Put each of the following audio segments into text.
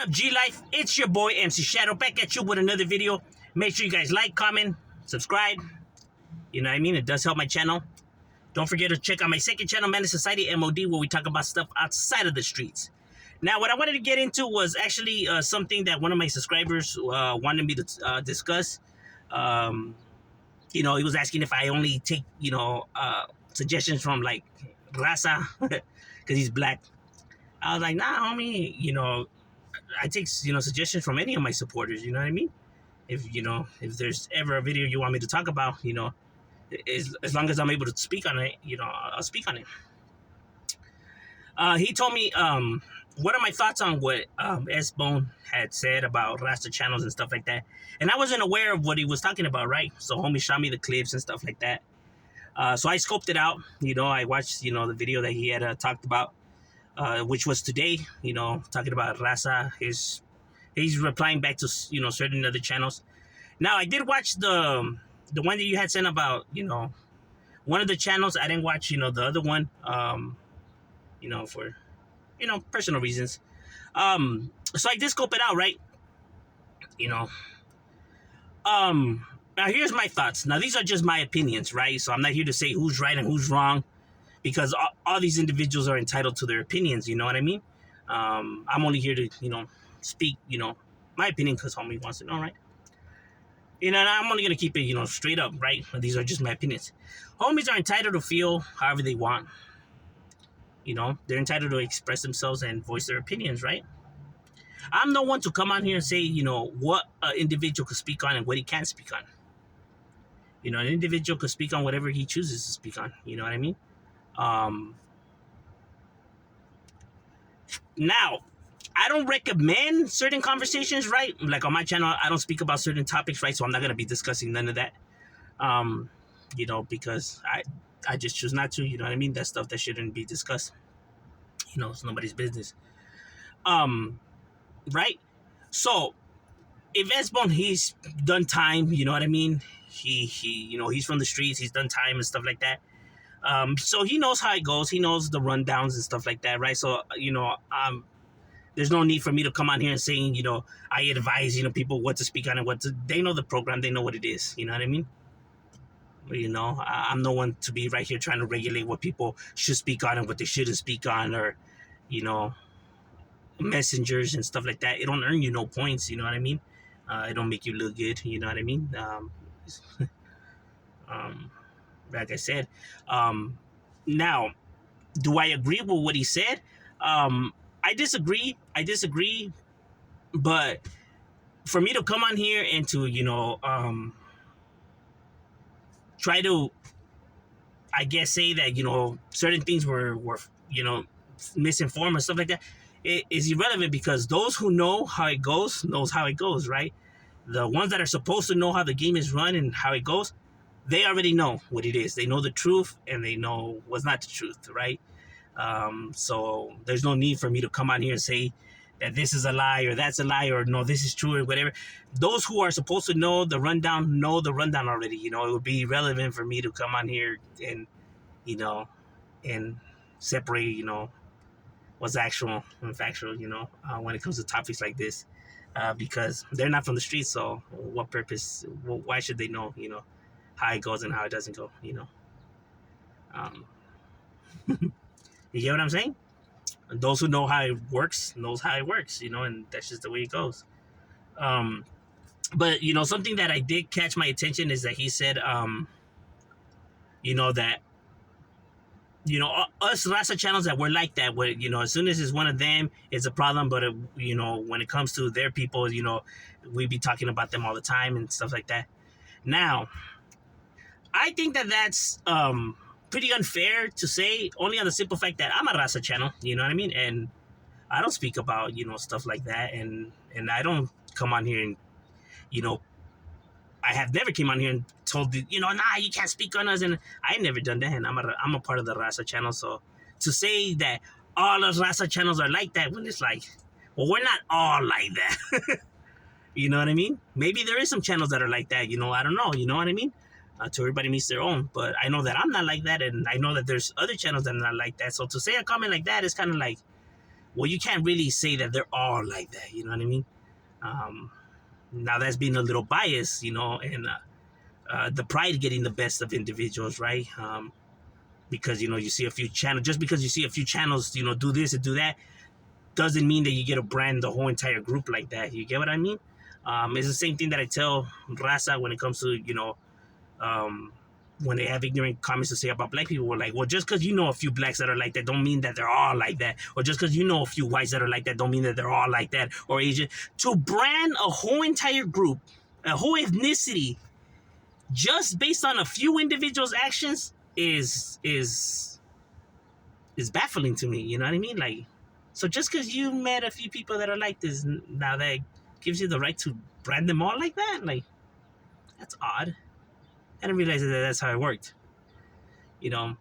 up, G Life? It's your boy MC Shadow back at you with another video. Make sure you guys like, comment, subscribe. You know what I mean? It does help my channel. Don't forget to check out my second channel, Man Society M.O.D, where we talk about stuff outside of the streets. Now, what I wanted to get into was actually something that one of my subscribers wanted me to discuss. He was asking if I only take, suggestions from like raza, because he's black. I was like, nah, homie, I take, suggestions from any of my supporters, you know what I mean? If there's ever a video you want me to talk about, as long as I'm able to speak on it, I'll speak on it. He told me, what are my thoughts on what S-Bone had said about raza channels and stuff like that. And I wasn't aware of what he was talking about, right? So homie shot me the clips and stuff like that. So I scoped it out. I watched, the video that he had talked about, which was today, talking about raza. He's replying back to, certain other channels. Now, I did watch the one that you had sent about, one of the channels. I didn't watch, the other one, for, personal reasons. So I did scope it out, right? Now here's my thoughts. Now, these are just my opinions, right? So I'm not here to say who's right and who's wrong, because all these individuals are entitled to their opinions, you know what I mean? I'm only here to, speak, my opinion, because homie wants to know, right? And I'm only going to keep it, straight up, right? These are just my opinions. Homies are entitled to feel however they want. They're entitled to express themselves and voice their opinions, right? I'm no one to come on here and say, what an individual could speak on and what he can't speak on. An individual could speak on whatever he chooses to speak on. You know what I mean? Now, I don't recommend certain conversations, right? Like on my channel, I don't speak about certain topics, right? So I'm not going to be discussing none of that, because I just choose not to, you know what I mean? That's stuff that shouldn't be discussed. It's nobody's business. Right? So, if S-Bone, he's done time, you know what I mean? He's from the streets, he's done time and stuff like that. So he knows how it goes. He knows the rundowns and stuff like that, right? So, there's no need for me to come on here and saying, I advise, people what to speak on and they know the program, they know what it is, you know what I mean? I'm no one to be right here trying to regulate what people should speak on and what they shouldn't speak on, or, messengers and stuff like that. It don't earn you no points, you know what I mean? It don't make you look good, you know what I mean? Like I said, now, do I agree with what he said? I disagree, but for me to come on here and to, try to, I guess, say that, certain things were misinformed and stuff like that, it is irrelevant, because those who know how it goes knows how it goes, right? The ones that are supposed to know how the game is run and how it goes, they already know what it is. They know the truth, and they know what's not the truth, right? So there's no need for me to come on here and say that this is a lie or that's a lie, or no, this is true, or whatever. Those who are supposed to know the rundown already. It would be irrelevant for me to come on here and, and separate, what's actual and factual, when it comes to topics like this, because they're not from the streets. So what purpose, why should they know, how it goes and how it doesn't go, You get what I'm saying? Those who know how it works knows how it works, and that's just the way it goes. But, something that I did catch my attention is that he said, that, us raza channels that we're like that, where, as soon as it's one of them, it's a problem. But, when it comes to their people, we be talking about them all the time and stuff like that. Now, I think that that's, pretty unfair to say, only on the simple fact that I'm a raza channel, you know what I mean? And I don't speak about, stuff like that. And I don't come on here and, I have never came on here and told you, nah, you can't speak on us. And I never done that. And I'm a part of the raza channel. So to say that all of raza channels are like that, when it's like, well, we're not all like that. You know what I mean? Maybe there is some channels that are like that, I don't know, you know what I mean? To everybody meets their own, but I know that I'm not like that, and I know that there's other channels that are not like that. So to say a comment like that is kind of like, well, you can't really say that they're all like that. You know what I mean? Um, Now that's being a little biased, and the pride getting the best of individuals, right? Because you see a few channels, just because you see a few channels, do this and do that, doesn't mean that you get to brand the whole entire group like that. You get what I mean? It's the same thing that I tell raza when it comes to um, when they have ignorant comments to say about black people. We're like, well, just because you know a few blacks that are like that don't mean that they're all like that, or just because you know a few whites that are like that don't mean that they're all like that, or Asian. To brand a whole entire group, a whole ethnicity, just based on a few individuals' actions is baffling to me. You know what I mean? Like, so just because you met a few people that are like this, now that gives you the right to brand them all like that? Like, that's odd. I didn't realize that that's how it worked. You know,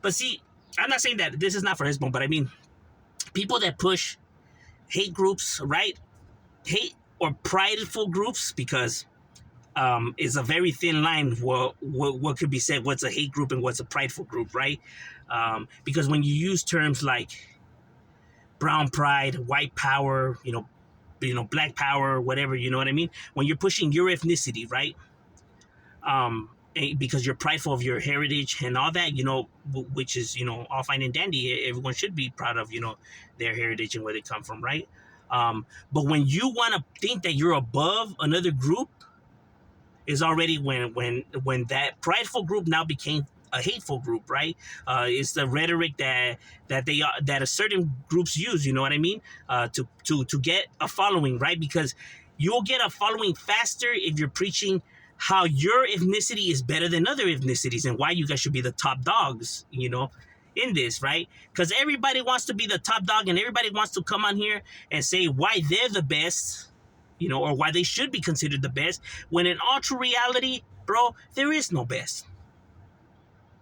but see, I'm not saying that this is not for Hezbollah, but I mean, people that push hate groups, right? Hate or prideful groups, because it's a very thin line. What could be said? What's a hate group and what's a prideful group, right? Because when you use terms like brown pride, white power, black power, whatever, you know what I mean? When you're pushing your ethnicity, right? Because you're prideful of your heritage and all that, which is, all fine and dandy. Everyone should be proud of, their heritage and where they come from, right? But when you want to think that you're above another group, is already when that prideful group now became a hateful group, right? It's the rhetoric that a certain groups use. You know what I mean? To get a following, right? Because you'll get a following faster if you're preaching how your ethnicity is better than other ethnicities and why you guys should be the top dogs. In this, right? Because everybody wants to be the top dog and everybody wants to come on here and say why they're the best, or why they should be considered the best, when in all true reality, bro, there is no best.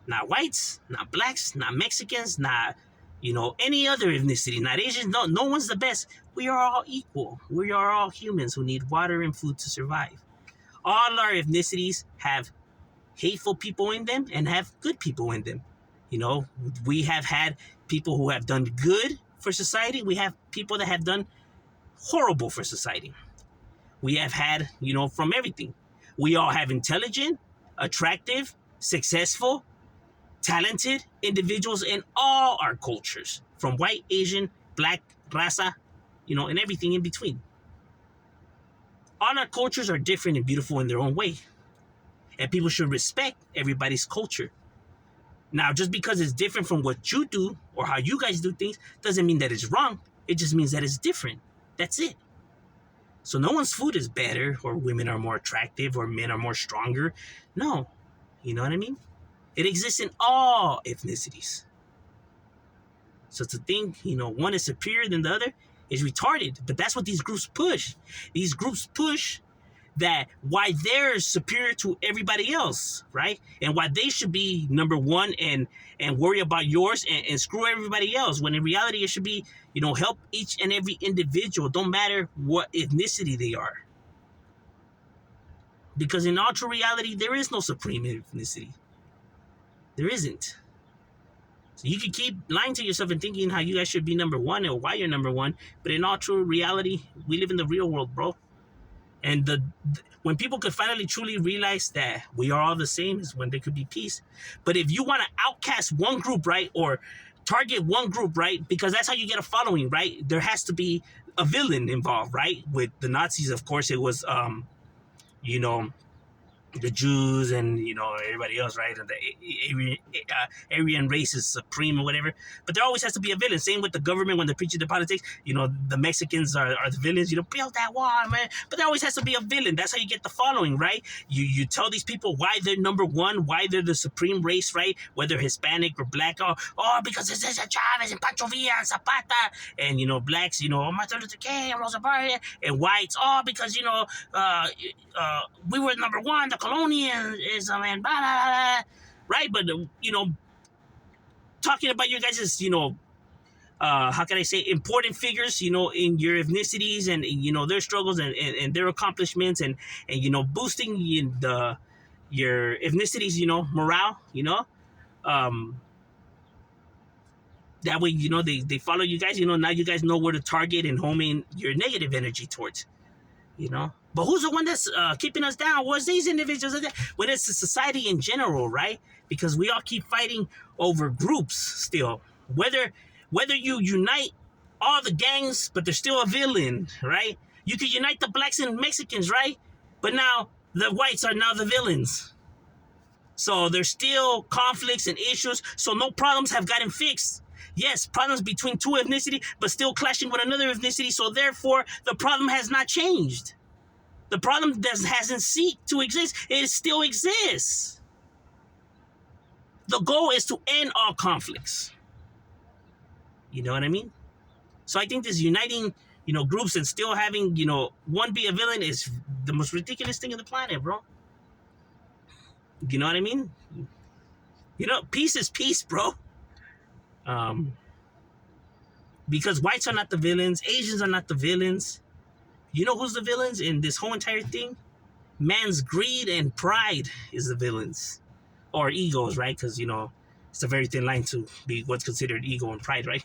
Not whites, not blacks, not Mexicans, not, any other ethnicity, not Asians. No one's the best. We are all equal. We are all humans who need water and food to survive. All our ethnicities have hateful people in them and have good people in them. We have had people who have done good for society. We have people that have done horrible for society. We have had, from everything. We all have intelligent, attractive, successful, talented individuals in all our cultures, from white, Asian, black, raza, and everything in between. All our cultures are different and beautiful in their own way. And people should respect everybody's culture. Now, just because it's different from what you do or how you guys do things doesn't mean that it's wrong. It just means that it's different. That's it. So no one's food is better, or women are more attractive, or men are more stronger. No. You know what I mean? It exists in all ethnicities. So to think, one is superior than the other is retarded. But that's what these groups push. These groups push that why they're superior to everybody else, right? And why they should be number one and worry about yours and screw everybody else. When in reality, it should be, help each and every individual, don't matter what ethnicity they are. Because in all true reality, there is no supreme ethnicity. There isn't. So you can keep lying to yourself and thinking how you guys should be number one or why you're number one. But in all true reality, we live in the real world, bro. And when people could finally truly realize that we are all the same is when there could be peace. But if you want to outcast one group, right, or target one group, right, because that's how you get a following, right, there has to be a villain involved, right? With the Nazis, of course, it was, the Jews and everybody else, right? And the Aryan race is supreme or whatever. But there always has to be a villain. Same with the government when they're preaching the politics. The Mexicans are the villains. Build that wall, man. But there always has to be a villain. That's how you get the following, right? You tell these people why they're number one, why they're the supreme race, right? Whether Hispanic or black, because this is a Chavez and Pancho Villa and Zapata, and blacks, Martin Luther King and Rosa Parks, and whites, because we were number one. The colonialism and blah, blah, blah, right? But, talking about you guys is, how can I say, important figures, in your ethnicities and, their struggles and their accomplishments and boosting your ethnicities, morale, um, That way, they follow you guys. Now you guys know where to target and home in your negative energy towards. But who's the one that's keeping us down? Was these individuals? When it's a society in general, right? Because we all keep fighting over groups still. Whether you unite all the gangs, but there's still a villain, right? You could unite the blacks and Mexicans, right? But now the whites are now the villains. So there's still conflicts and issues. So no problems have gotten fixed. Yes, problems between two ethnicity, but still clashing with another ethnicity. So therefore, the problem has not changed. The problem hasn't ceased to exist. It still exists. The goal is to end all conflicts. You know what I mean? So I think this uniting, groups and still having, one be a villain is the most ridiculous thing on the planet, bro. You know what I mean? Peace is peace, bro. Because whites are not the villains, Asians are not the villains. You know who's the villains in this whole entire thing? Man's greed and pride is the villains. Or egos, right? Because, it's a very thin line to be what's considered ego and pride, right?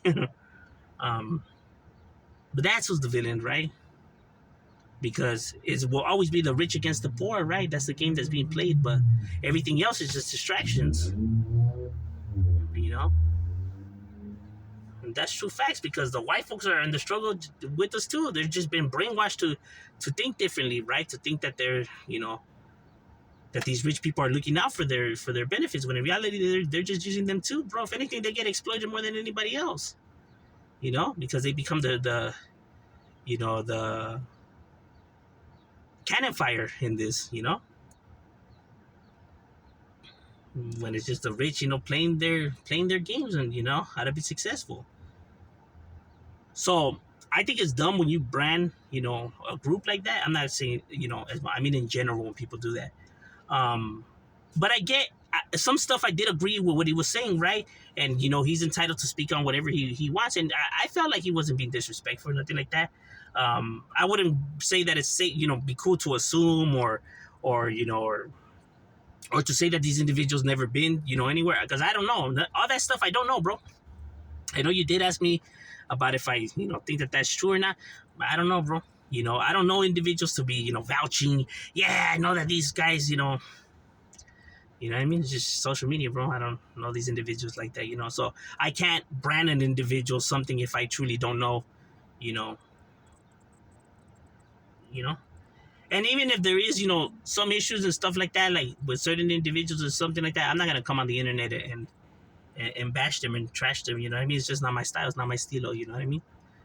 But that's who's the villain, right? Because it will always be the rich against the poor, right? That's the game that's being played, but everything else is just distractions. And that's true facts, because the white folks are in the struggle with us too. They've just been brainwashed to think differently, right? To think that they're, that these rich people are looking out for their benefits, when in reality they're just using them too, bro. If anything, they get exploited more than anybody else. Because they become the cannon fire in this, when it's just the rich, playing their games and how to be successful. So I think it's dumb when you brand, a group like that. I'm not saying, I mean in general when people do that. But I get some stuff. I did agree with what he was saying, right? And he's entitled to speak on whatever he wants. And I felt like he wasn't being disrespectful or nothing like that. I wouldn't say that it's be cool to assume or to say that these individuals never been anywhere, because I don't know all that stuff. I don't know, bro. I know you did ask me about if I think that that's true or not, but I don't know, bro. I don't know individuals to be vouching. Yeah, I know that these guys what I mean? It's just social media, bro. I don't know these individuals like that, So I can't brand an individual something if I truly don't know, you know. And even if there is, some issues and stuff like that, like with certain individuals or something like that, I'm not gonna come on the internet and bash them and trash them. You know what I mean? It's just not my style. It's not my stilo. You know what I mean?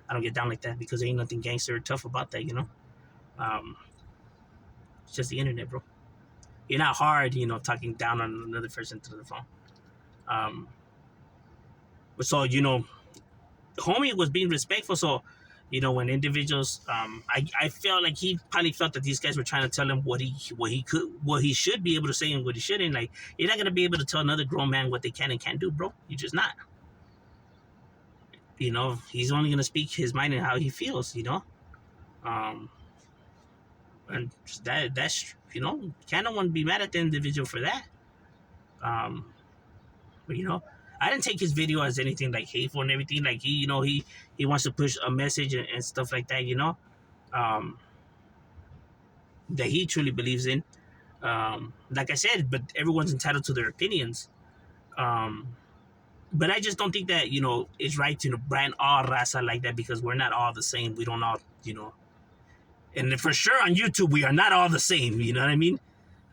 I don't get down like that, because there ain't nothing gangster or tough about that. It's just the internet, bro. You're not hard, talking down on another person through the phone. So homie was being respectful. So when individuals, I felt like he probably felt that these guys were trying to tell him what he should be able to say and what he shouldn't. Like, you're not gonna be able to tell another grown man what they can and can't do, bro. You're just not. He's only gonna speak his mind and how he feels. And that's kind of want to be mad at the individual for that. But I didn't take his video as anything like hateful and everything. Like, he wants to push a message and stuff like that. That he truly believes in. Like I said, but everyone's entitled to their opinions. But I just don't think that it's right to brand all raza like that, because we're not all the same. We don't all and for sure on YouTube we are not all the same. You know what I mean?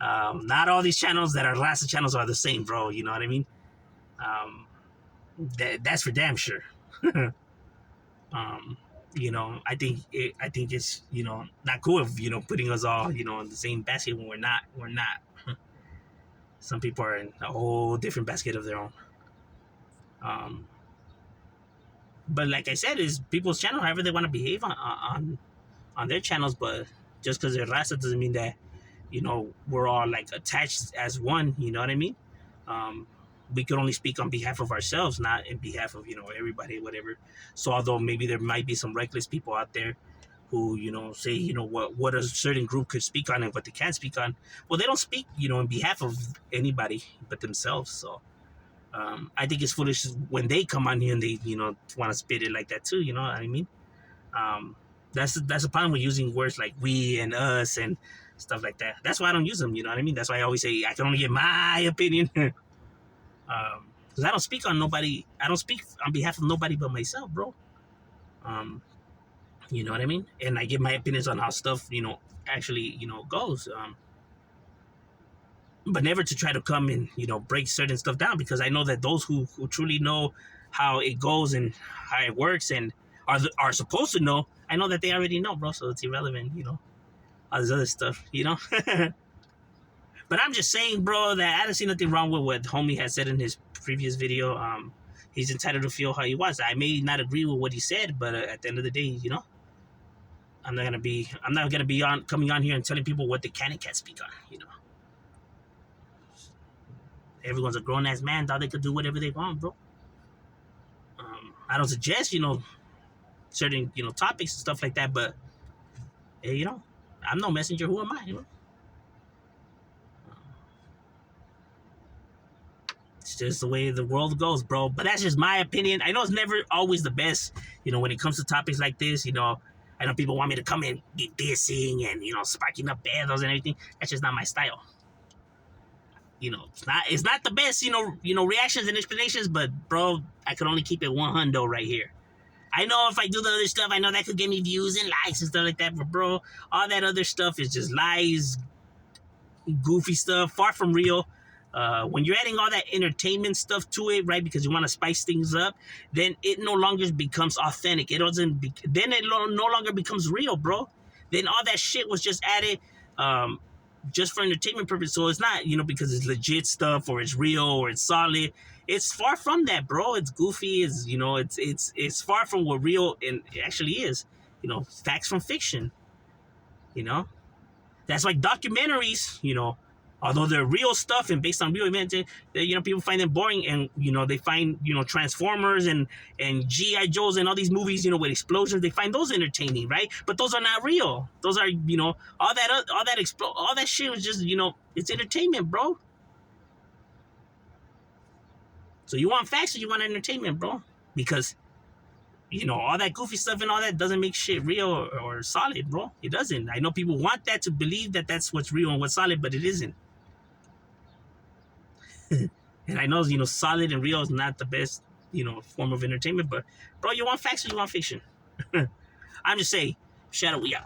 Not all these channels that are raza channels are the same, bro. You know what I mean? That's for damn sure. I think it's not cool if putting us all in the same basket when we're not. Some people are in a whole different basket of their own. But like I said, is people's channel, however they want to behave on their channels. But just because they're raza doesn't mean that we're all like attached as one. You know what I mean? We can only speak on behalf of ourselves, not in behalf of everybody, whatever. So although maybe there might be some reckless people out there who say what a certain group could speak on and what they can't speak on, well, they don't speak in behalf of anybody but themselves. So I think it's foolish when they come on here and they, want to spit it like that too. You know what I mean? Um, that's the problem with using words like we and us and stuff like that. That's why I don't use them. You know what I mean? That's why I always say I can only give my opinion. Because I don't speak on nobody. I don't speak on behalf of nobody but myself, bro. Um, you know what I mean? And I give my opinions on how stuff, actually, goes. But never to try to come and, break certain stuff down, because I know that those who truly know how it goes and how it works and are supposed to know, I know that they already know, bro. So it's irrelevant, all this other stuff. But I'm just saying, bro, that I don't see nothing wrong with what homie has said in his previous video. He's entitled to feel how he wants. I may not agree with what he said, but at the end of the day, I'm not gonna be on coming on here and telling people what they can and can't speak on. Everyone's a grown ass man, thought they could do whatever they want, bro. I don't suggest, certain, topics and stuff like that, but hey, I'm no messenger. Who am I? It's just the way the world goes, bro. But that's just my opinion. I know it's never always the best, when it comes to topics like this. I know people want me to come in, get dissing and sparking up battles and everything. That's just not my style. It's not the best, reactions and explanations. But bro, I could only keep it 100 right here. I know if I do the other stuff, I know that could get me views and likes and stuff like that. But bro, all that other stuff is just lies, goofy stuff, far from real. When you're adding all that entertainment stuff to it, right, because you want to spice things up, then it no longer becomes authentic. Then it no longer becomes real, bro. Then all that shit was just added just for entertainment purpose. So it's not, because it's legit stuff or it's real or it's solid. It's far from that, bro. It's goofy. It's far from what real and actually is. Facts from fiction. That's like documentaries. Although they're real stuff and based on real events, people find them boring, and they find Transformers and GI Joes and all these movies with explosions. They find those entertaining, right? But those are not real. Those are all that shit was just it's entertainment, bro. So you want facts or you want entertainment, bro? Because all that goofy stuff and all that doesn't make shit real or solid, bro. It doesn't. I know people want that to believe that that's what's real and what's solid, but it isn't. And I know, solid and real is not the best, form of entertainment, but bro, you want facts or you want fiction? I'm just saying, shout out, we out.